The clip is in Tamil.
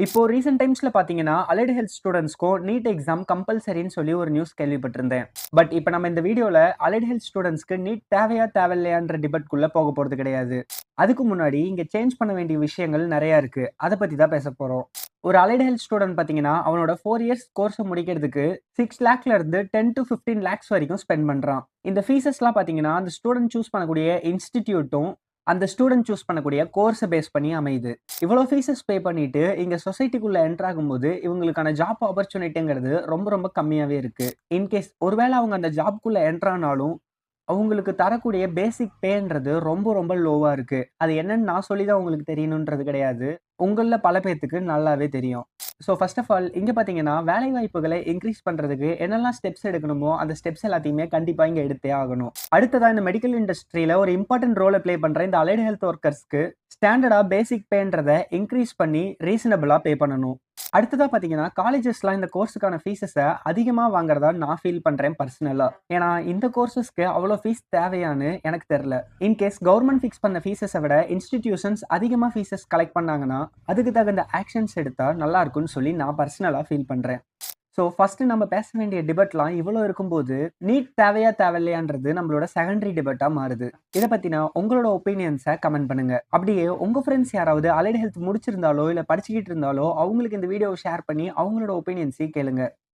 இப்போ ரீசென்ட் டைம்ஸ்ல பாத்தீங்கன்னா, அலைடு ஹெல்த் ஸ்டூடண்ட்ஸ்க்கும் நீட் எக்ஸாம் கம்பல்சரின்னு சொல்லி ஒரு நியூஸ் கேள்விப்பட்டிருந்தேன். பட் இப்ப நம்ம இந்த வீடியோல அலைடு ஹெல்த் ஸ்டூடண்ட்ஸ்க்கு நீட் தேவையா, தேவையில்லையான்ற டிபேட்குள்ள போக போறது கிடையாது. அதுக்கு முன்னாடி இங்க சேஞ்ச் பண்ண வேண்டிய விஷயங்கள் நெறைய இருக்கு. அத பத்தி தான் பேசப் போறோம். ஒரு அலைடு ஹெல்த் ஸ்டூடண்ட் பாத்தீங்கன்னா, அவனோட 4 இயர்ஸ் கோர்ஸ முடிக்கிறதுக்கு 6 லேக்ல இருந்து 10 டூ 15 லேக்ஸ் வரைக்கும் ஸ்பெண்ட் பண்றான். இந்த ஃபீஸஸ்லாம் பாத்தீங்கன்னா, அந்த ஸ்டூடண்ட் சூஸ் பண்ணக்கூடிய இன்ஸ்டிடியூட்டும், அந்த ஸ்டூடண்ட் சூஸ் பண்ணக்கூடிய கோர்ஸ பேஸ் பண்ணி அமையுது. இவ்வளோ ஃபீஸஸ் பே பண்ணிட்டு, இங்க சொசைட்டிக்குள்ள என்டர் ஆகும்போது, இவங்களுக்கான ஜாப் ஆப்பர்ச்சுனிட்டிங்கிறது ரொம்ப ரொம்ப கம்மியாவே இருக்கு. இன்கேஸ் ஒருவேள அவங்க அந்த ஜாப்க்குள்ள என்டர் ஆனாலும், அவங்களுக்கு தரக்கூடிய பேசிக் பேன்றது ரொம்ப ரொம்ப லோவா இருக்கு. அது என்னன்னு நான் சொல்லி தான் உங்களுக்கு தெரியணுன்றது கிடையாது. உங்கள்ல பல பேத்துக்கு நல்லாவே தெரியும். ஸோ ஃபர்ஸ்ட் ஆஃப் ஆல் இங்க பார்த்தீங்கன்னா, வேலை வாய்ப்புகளை இன்கிரீஸ் பண்றதுக்கு என்னெல்லாம் ஸ்டெப்ஸ் எடுக்கணுமோ, அந்த ஸ்டெப்ஸ் எல்லாத்தையுமே கண்டிப்பா இங்க எடுத்தே ஆகணும். அடுத்ததா இந்த மெடிக்கல் இண்டஸ்ட்ரியில ஒரு இம்பார்ட்டன்ட் ரோல ப்ளே பண்ற இந்த அலைடு ஹெல்த் வொர்க்கர்ஸ்க்கு ஸ்டாண்டர்டா பேசிக் பேன்றத இன்கிரீஸ் பண்ணி ரீசனபிளா பே பண்ணணும். அடுத்ததா பார்த்தீங்கன்னா, காலேஜஸ்லாம் இந்த கோர்ஸுக்கான ஃபீஸஸ அதிகமா வாங்குறதா நான் ஃபீல் பண்றேன் பர்சனலா. ஏன்னா, இந்த கோர்ஸஸ்க்கு அவ்வளோ ஃபீஸ் தேவையான்னு எனக்கு தெரியல. இன்கேஸ் கவர்ன்மெண்ட் ஃபிக்ஸ் பண்ண ஃபீஸஸ விட இன்ஸ்டிடியூஷன்ஸ் அதிகமா ஃபீஸஸ் கலெக்ட் பண்ணாங்கன்னா, அதுக்கு தகுந்த ஆக்ஷன்ஸ் எடுத்தா நல்லா இருக்கும்னு சொல்லி நான் பர்சனலா ஃபீல் பண்றேன். ஸோ ஃபர்ஸ்ட் நம்ம பேச வேண்டிய டிபேட்லாம் இவ்வளோ இருக்கும்போது, நீட் தேவையா தேவையில்லையான்றது நம்மளோட செகண்டரி டிபேட்டா மாறுது. இத பத்தின உங்களோட ஒப்பீனியன்ஸ கமெண்ட் பண்ணுங்க. அப்படியே உங்க ஃப்ரெண்ட்ஸ் யாராவது அலைடு ஹெல்த் முடிச்சிருந்தாலோ, இல்ல படிச்சுக்கிட்டு இருந்தாலோ, அவங்களுக்கு இந்த வீடியோவ ஷேர் பண்ணி அவங்களோட ஒப்பீனியன்ஸையும் கேளுங்க.